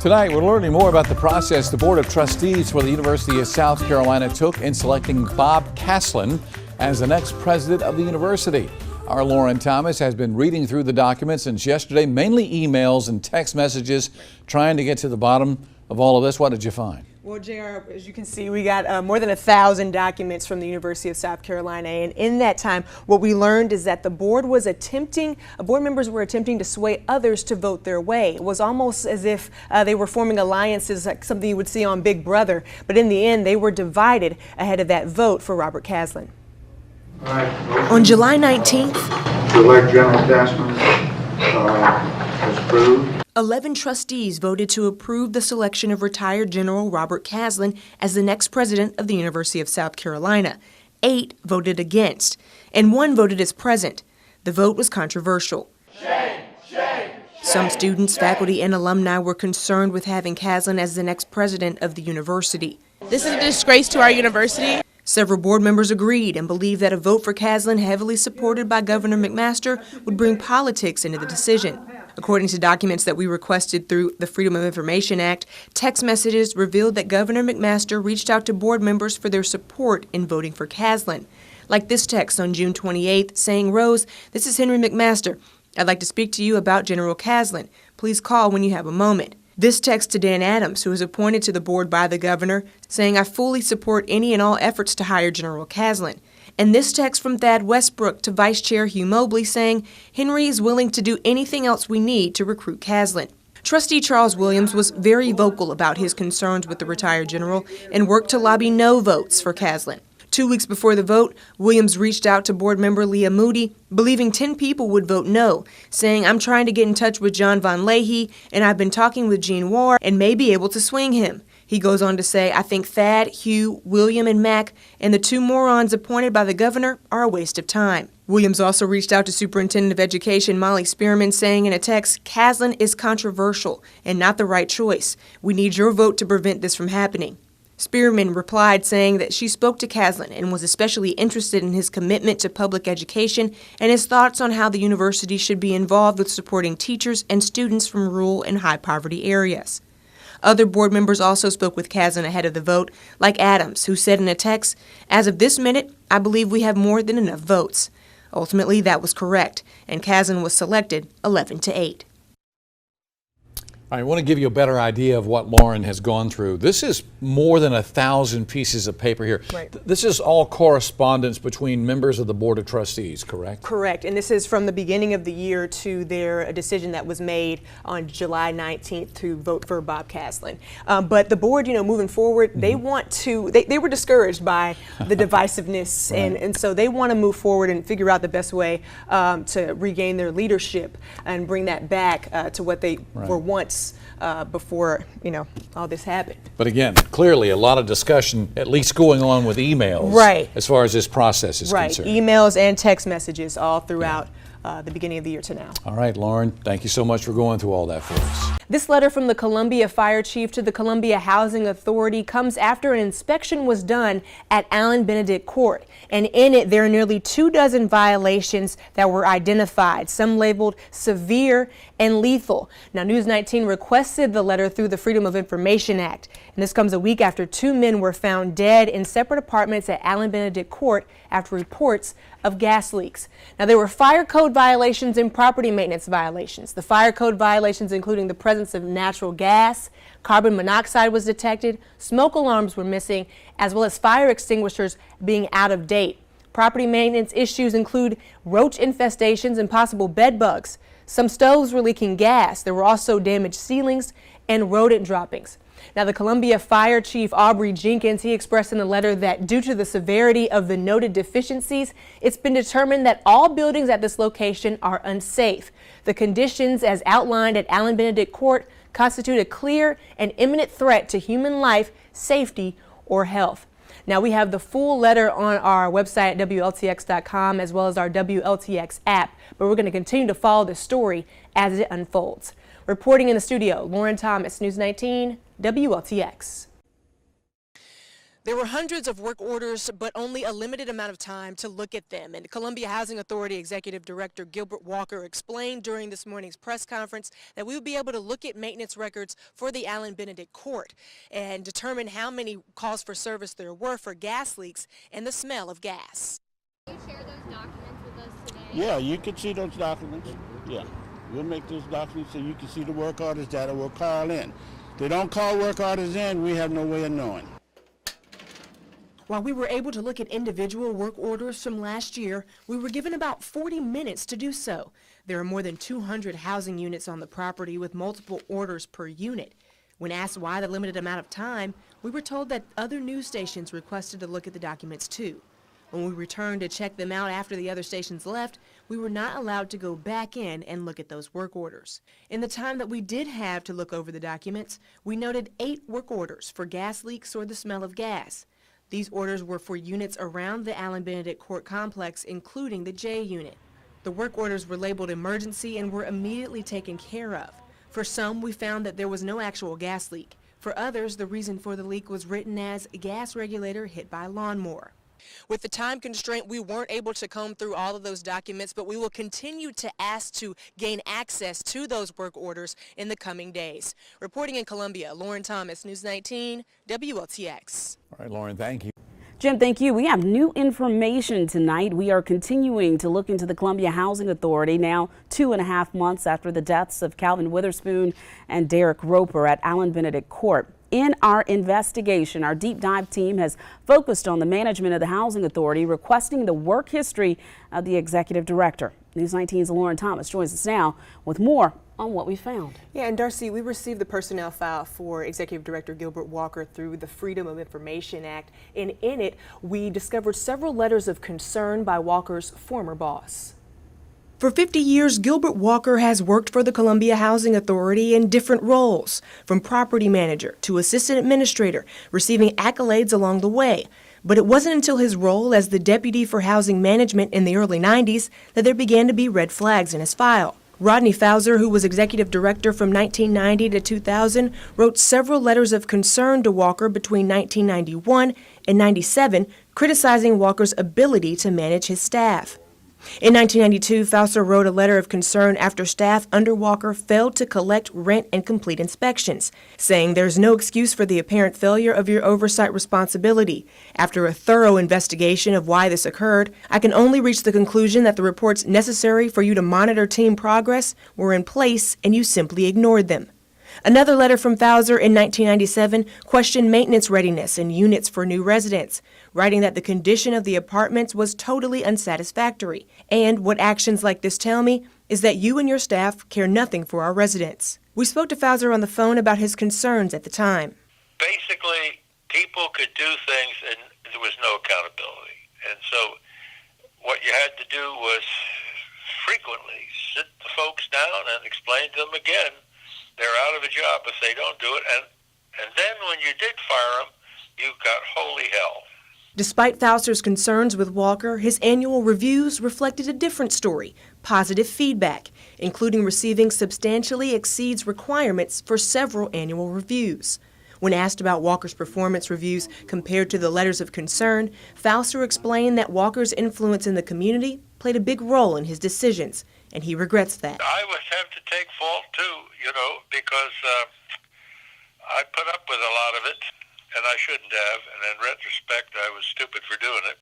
Tonight, we're learning more about the process the Board of Trustees for the University of South Carolina took in selecting Bob Caslin as the next president of the university. Our Loren Thomas has been reading through the documents since yesterday, mainly emails and text messages, trying to get to the bottom of all of this. What did you find? Well, JR, as you can see, we got more than 1,000 documents from the University of South Carolina, and in that time, what we learned is that the board members were attempting to sway others to vote their way. It was almost as if they were forming alliances, like something you would see on Big Brother, but in the end, they were divided ahead of that vote for Robert Caslin. On July 19th, to elect General Caslin as approved. 11 trustees voted to approve the selection of retired General Robert Caslin as the next president of the University of South Carolina. 8 voted against, and 1 voted as present. The vote was controversial. Shame, shame, shame. Some students, faculty, and alumni were concerned with having Caslin as the next president of the university. This is a disgrace to our university. Several board members agreed and believed that a vote for Caslin, heavily supported by Governor McMaster, would bring politics into the decision. According to documents that we requested through the Freedom of Information Act, text messages revealed that Governor McMaster reached out to board members for their support in voting for Caslin. Like this text on June 28th saying, "Rose, this is Henry McMaster. I'd like to speak to you about General Caslin. Please call when you have a moment." This text to Dan Adams, who was appointed to the board by the governor, saying, "I fully support any and all efforts to hire General Caslin." And this text from Thad Westbrook to Vice Chair Hugh Mobley saying, "Henry is willing to do anything else we need to recruit Caslin." Trustee Charles Williams was very vocal about his concerns with the retired general and worked to lobby no votes for Caslin. 2 weeks before the vote, Williams reached out to board member Leah Moody, believing 10 people would vote no, saying, "I'm trying to get in touch with John Von Leahy, and I've been talking with Gene Warr and may be able to swing him." He goes on to say, "I think Thad, Hugh, William, and Mac, and the 2 morons appointed by the governor are a waste of time." Williams also reached out to Superintendent of Education Molly Spearman, saying in a text, "Caslin is controversial and not the right choice. We need your vote to prevent this from happening." Spearman replied saying that she spoke to Caslin and was especially interested in his commitment to public education and his thoughts on how the university should be involved with supporting teachers and students from rural and high-poverty areas. Other board members also spoke with Caslin ahead of the vote, like Adams, who said in a text, "As of this minute, I believe we have more than enough votes." Ultimately, that was correct, and Caslin was selected 11-8. I want to give you a better idea of what Loren has gone through. This is more than 1,000 pieces of paper here. Right. This is all correspondence between members of the Board of Trustees, correct? Correct, and this is from the beginning of the year to their decision that was made on July 19th to vote for Bob Caslin. But the board, moving forward, they want to, they were discouraged by the divisiveness, Right. and so they want to move forward and figure out the best way to regain their leadership and bring that back to what they were once before all this happened. But again, clearly a lot of discussion, at least going on with emails, right, as far as this process is concerned. Emails and text messages all throughout the beginning of the year to now. All right, Loren, thank you so much for going through all that for us. This letter from the Columbia Fire Chief to the Columbia Housing Authority comes after an inspection was done at Allen Benedict Court. And in it, there are nearly 24 violations that were identified, some labeled severe and lethal. Now, News 19 requested the letter through the Freedom of Information Act. And this comes a week after 2 men were found dead in separate apartments at Allen Benedict Court after reports of gas leaks. Now, there were fire code violations and property maintenance violations. The fire code violations including the presence of natural gas, carbon monoxide was detected, smoke alarms were missing, as well as fire extinguishers being out of date. Property maintenance issues include roach infestations and possible bed bugs. Some stoves were leaking gas. There were also damaged ceilings and rodent droppings. Now, the Columbia Fire Chief Aubrey Jenkins, he expressed in the letter that due to the severity of the noted deficiencies, it's been determined that all buildings at this location are unsafe. The conditions as outlined at Allen Benedict Court constitute a clear and imminent threat to human life, safety, or health. Now, we have the full letter on our website at WLTX.com as well as our WLTX app, but we're going to continue to follow the story as it unfolds. Reporting in the studio, Loren Thomas, News 19, WLTX. There were hundreds of work orders, but only a limited amount of time to look at them. And Columbia Housing Authority Executive Director Gilbert Walker explained during this morning's press conference that we would be able to look at maintenance records for the Allen Benedict Court and determine how many calls for service there were for gas leaks and the smell of gas. Can you share those documents with us today? Yeah, you can see those documents. Yeah, we'll make those documents so you can see the work orders that will call in. If they don't call work orders in, we have no way of knowing. While we were able to look at individual work orders from last year, we were given about 40 minutes to do so. There are more than 200 housing units on the property with multiple orders per unit. When asked why the limited amount of time, we were told that other news stations requested to look at the documents too. When we returned to check them out after the other stations left, we were not allowed to go back in and look at those work orders. In the time that we did have to look over the documents, we noted 8 work orders for gas leaks or the smell of gas. These orders were for units around the Allen Benedict Court complex, including the J unit. The work orders were labeled emergency and were immediately taken care of. For some, we found that there was no actual gas leak. For others, the reason for the leak was written as gas regulator hit by lawnmower. With the time constraint, we weren't able to comb through all of those documents, but we will continue to ask to gain access to those work orders in the coming days. Reporting in Columbia, Loren Thomas, News 19, WTLX. All right, Loren, thank you. Jim, thank you. We have new information tonight. We are continuing to look into the Columbia Housing Authority now 2.5 months after the deaths of Calvin Witherspoon and Derek Roper at Allen Benedict Court. In our investigation, our deep dive team has focused on the management of the Housing Authority, requesting the work history of the executive director. News 19's Loren Thomas joins us now with more on what we found. Yeah, and Darcy, we received the personnel file for Executive Director Gilbert Walker through the Freedom of Information Act, and in it, we discovered several letters of concern by Walker's former boss. For 50 years, Gilbert Walker has worked for the Columbia Housing Authority in different roles, from property manager to assistant administrator, receiving accolades along the way. But it wasn't until his role as the deputy for housing management in the early 90s that there began to be red flags in his file. Rodney Fauser, who was executive director from 1990 to 2000, wrote several letters of concern to Walker between 1991 and 97, criticizing Walker's ability to manage his staff. In 1992, Fauser wrote a letter of concern after staff under Walker failed to collect rent and complete inspections, saying there's no excuse for the apparent failure of your oversight responsibility. After a thorough investigation of why this occurred, I can only reach the conclusion that the reports necessary for you to monitor team progress were in place and you simply ignored them. Another letter from Fauser in 1997 questioned maintenance readiness in units for new residents, writing that the condition of the apartments was totally unsatisfactory. And what actions like this tell me is that you and your staff care nothing for our residents. We spoke to Fauser on the phone about his concerns at the time. Basically, people could do things and there was no accountability. And so what you had to do was frequently sit the folks down and explain to them again they're out of a job if they don't do it. And then when you did fire them, you got holy hell. Despite Fauser's concerns with Walker, his annual reviews reflected a different story, positive feedback, including receiving substantially exceeds requirements for several annual reviews. When asked about Walker's performance reviews compared to the letters of concern, Fauser explained that Walker's influence in the community played a big role in his decisions, and he regrets that. I would have to take fault too, because I put up with a lot of it, and I shouldn't have, and in retrospect, I was stupid for doing it.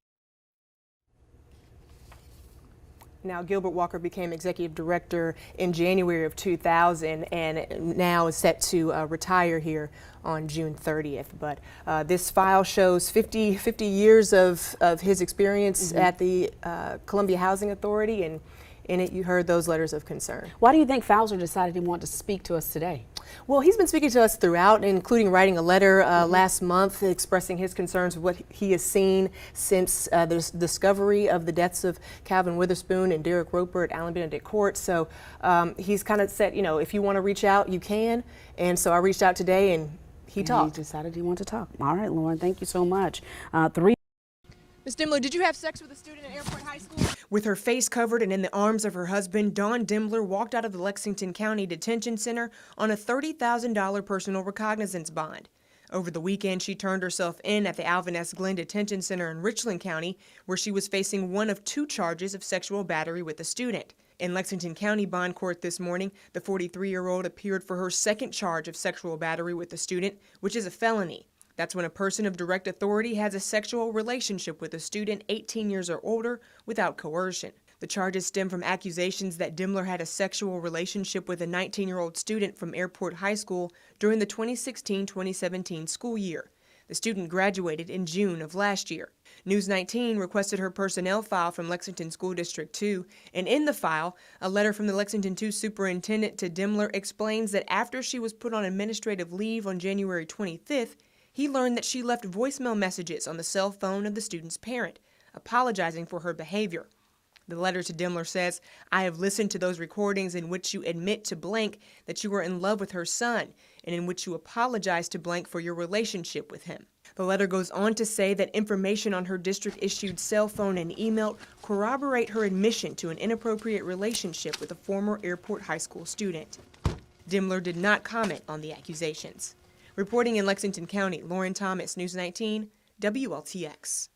Now, Gilbert Walker became executive director in January of 2000 and now is set to retire here on June 30th. But this file shows 50 years of his experience at the Columbia Housing Authority, and in it you heard those letters of concern. Why do you think Fauser decided he wanted to speak to us today? Well, he's been speaking to us throughout, including writing a letter last month expressing his concerns with what he has seen since the discovery of the deaths of Calvin Witherspoon and Derek Roper at Allen Benedict Court. So he's kind of said, if you want to reach out, you can. And so I reached out today and he talked. He decided he wanted to talk. All right, Loren, thank you so much. Ms. Dimler, did you have sex with a student at Airport High School? With her face covered and in the arms of her husband, Dawn Dimler walked out of the Lexington County Detention Center on a $30,000 personal recognizance bond. Over the weekend, she turned herself in at the Alvin S. Glenn Detention Center in Richland County, where she was facing one of 2 charges of sexual battery with a student. In Lexington County Bond Court this morning, the 43-year-old appeared for her second charge of sexual battery with a student, which is a felony. That's when a person of direct authority has a sexual relationship with a student 18 years or older without coercion. The charges stem from accusations that Demler had a sexual relationship with a 19-year-old student from Airport High School during the 2016-2017 school year. The student graduated in June of last year. News 19 requested her personnel file from Lexington School District 2, and in the file, a letter from the Lexington 2 superintendent to Demler explains that after she was put on administrative leave on January 25th, he learned that she left voicemail messages on the cell phone of the student's parent, apologizing for her behavior. The letter to Demler says, "I have listened to those recordings in which you admit to blank that you were in love with her son, and in which you apologize to blank for your relationship with him." The letter goes on to say that information on her district-issued cell phone and email corroborate her admission to an inappropriate relationship with a former Airport High School student. Demler did not comment on the accusations. Reporting in Lexington County, Loren Thomas, News 19, WLTX.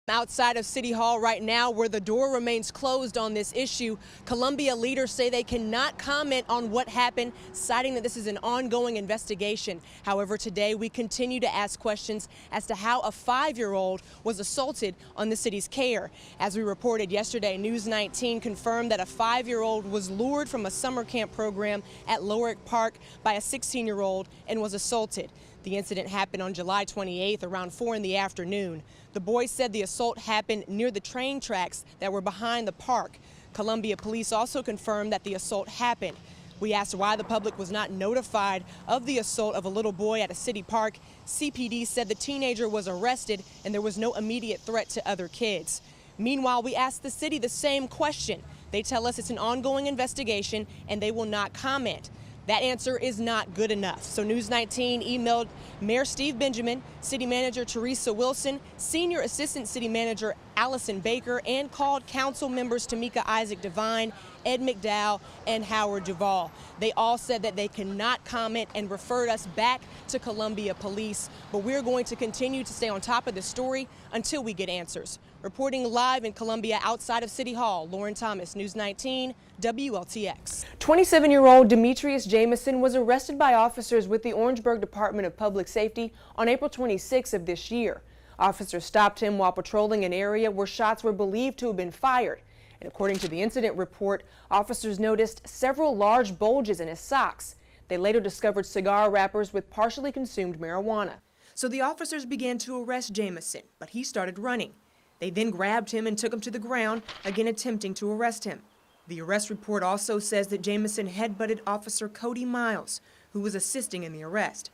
Outside of City Hall right now, where the door remains closed on this issue, Columbia leaders say they cannot comment on what happened, citing that this is an ongoing investigation. However, today we continue to ask questions as to how a 5-year-old was assaulted on the city's care. As we reported yesterday, News 19 confirmed that a 5-year-old was lured from a summer camp program at Loren Park by a 16-year-old and was assaulted. The incident happened on July 28th around 4 in the afternoon. The boy said the assault happened near the train tracks that were behind the park. Columbia police also confirmed that the assault happened. We asked why the public was not notified of the assault of a little boy at a city park. CPD said the teenager was arrested and there was no immediate threat to other kids. Meanwhile, we asked the city the same question. They tell us it's an ongoing investigation and they will not comment. That answer is not good enough. So News 19 emailed Mayor Steve Benjamin, City Manager Teresa Wilson, Senior Assistant City Manager Allison Baker, and called council members Tamika Isaac Devine, Ed McDowell, and Howard Duvall. They all said that they cannot comment and referred us back to Columbia Police, but we're going to continue to stay on top of the story until we get answers. Reporting live in Columbia outside of City Hall, Loren Thomas, News 19, WLTX. 27-year-old Demetrius Jamison was arrested by officers with the Orangeburg Department of Public Safety on April 26 of this year. Officers stopped him while patrolling an area where shots were believed to have been fired. And according to the incident report, officers noticed several large bulges in his socks. They later discovered cigar wrappers with partially consumed marijuana. So the officers began to arrest Jamison, but he started running. They then grabbed him and took him to the ground, again attempting to arrest him. The arrest report also says that Jamison headbutted Officer Cody Miles, who was assisting in the arrest.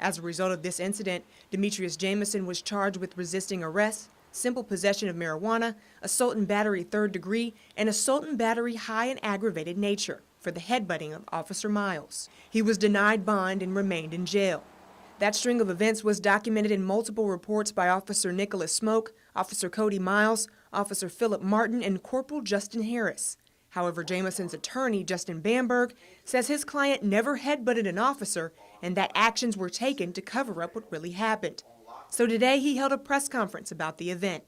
As a result of this incident, Demetrius Jamison was charged with resisting arrest, simple possession of marijuana, assault and battery 3rd degree, and assault and battery high and aggravated nature for the headbutting of Officer Miles. He was denied bond and remained in jail. That string of events was documented in multiple reports by Officer Nicholas Smoke, Officer Cody Miles, Officer Philip Martin, and Corporal Justin Harris. However, Jamison's attorney, Justin Bamberg, says his client never headbutted an officer and that actions were taken to cover up what really happened. So today he held a press conference about the event.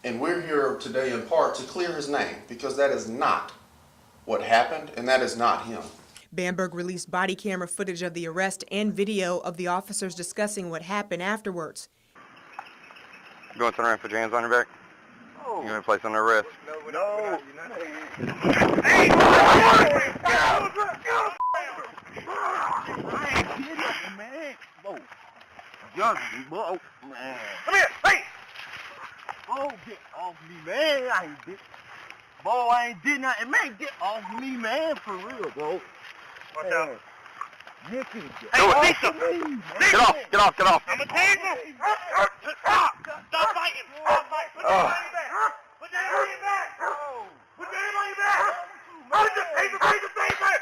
And we're here today in part to clear his name, because that is not what happened and that is not him. Bamberg released body camera footage of the arrest and video of the officers discussing what happened afterwards. You going to turn around and put your hands on your back? No. You going to place under arrest? No. Hey! Come here! Hey! Oh, get off me, man! I ain't did. Boy, I ain't did nothing, man! Get off me, man! For real, bro. Watch out. Hey, get off! Get off! Get off! I'm a table! Stop fighting! Stop fighting! Put that on your back! Put that on your back! Put that on your back! Put the paper!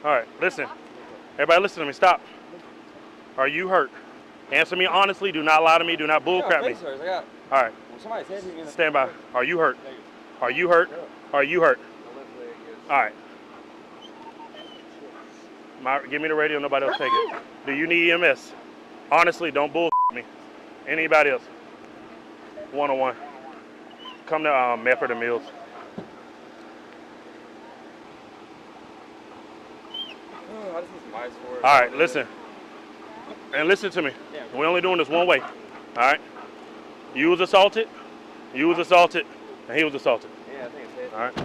All right, listen. Everybody listen to me. Stop. Are you hurt? Answer me honestly. Do not lie to me. Do not bullcrap me. All right. Stand by. Are you hurt? Are you hurt? Are you hurt? All right. Give me the radio, nobody else take it. Do you need EMS? Honestly, don't bull me. Anybody else? 101. Come to Medford and Mills. All right, listen. And listen to me. We're only doing this one way. All right? You was assaulted, and he was assaulted. Yeah, I think it's it. All right.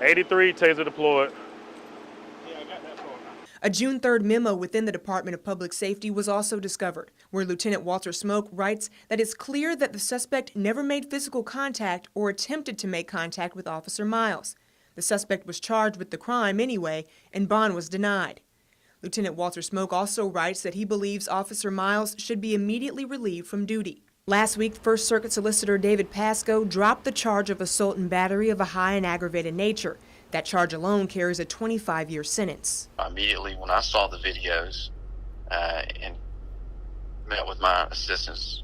83, taser deployed. A June 3rd memo within the Department of Public Safety was also discovered, where Lieutenant Walter Smoke writes that it's clear that the suspect never made physical contact or attempted to make contact with Officer Miles. The suspect was charged with the crime anyway, and bond was denied. Lieutenant Walter Smoke also writes that he believes Officer Miles should be immediately relieved from duty. Last week, First Circuit Solicitor David Pasco dropped the charge of assault and battery of a high and aggravated nature. That charge alone carries a 25-year sentence. Immediately when I saw the videos and met with my assistants,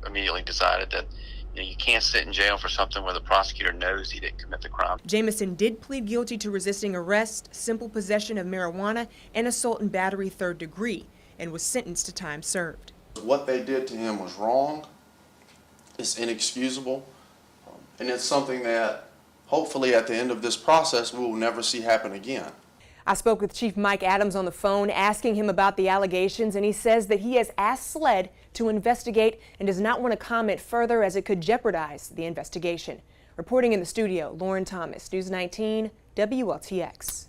immediately decided that you can't sit in jail for something where the prosecutor knows he didn't commit the crime. Jamison did plead guilty to resisting arrest, simple possession of marijuana, and assault and battery 3rd degree, and was sentenced to time served. What they did to him was wrong. It's inexcusable, and it's something that hopefully at the end of this process we will never see happen again. I spoke with Chief Mike Adams on the phone, asking him about the allegations, and he says that he has asked SLED to investigate and does not want to comment further as it could jeopardize the investigation. Reporting in the studio, Loren Thomas, News 19, WTLX.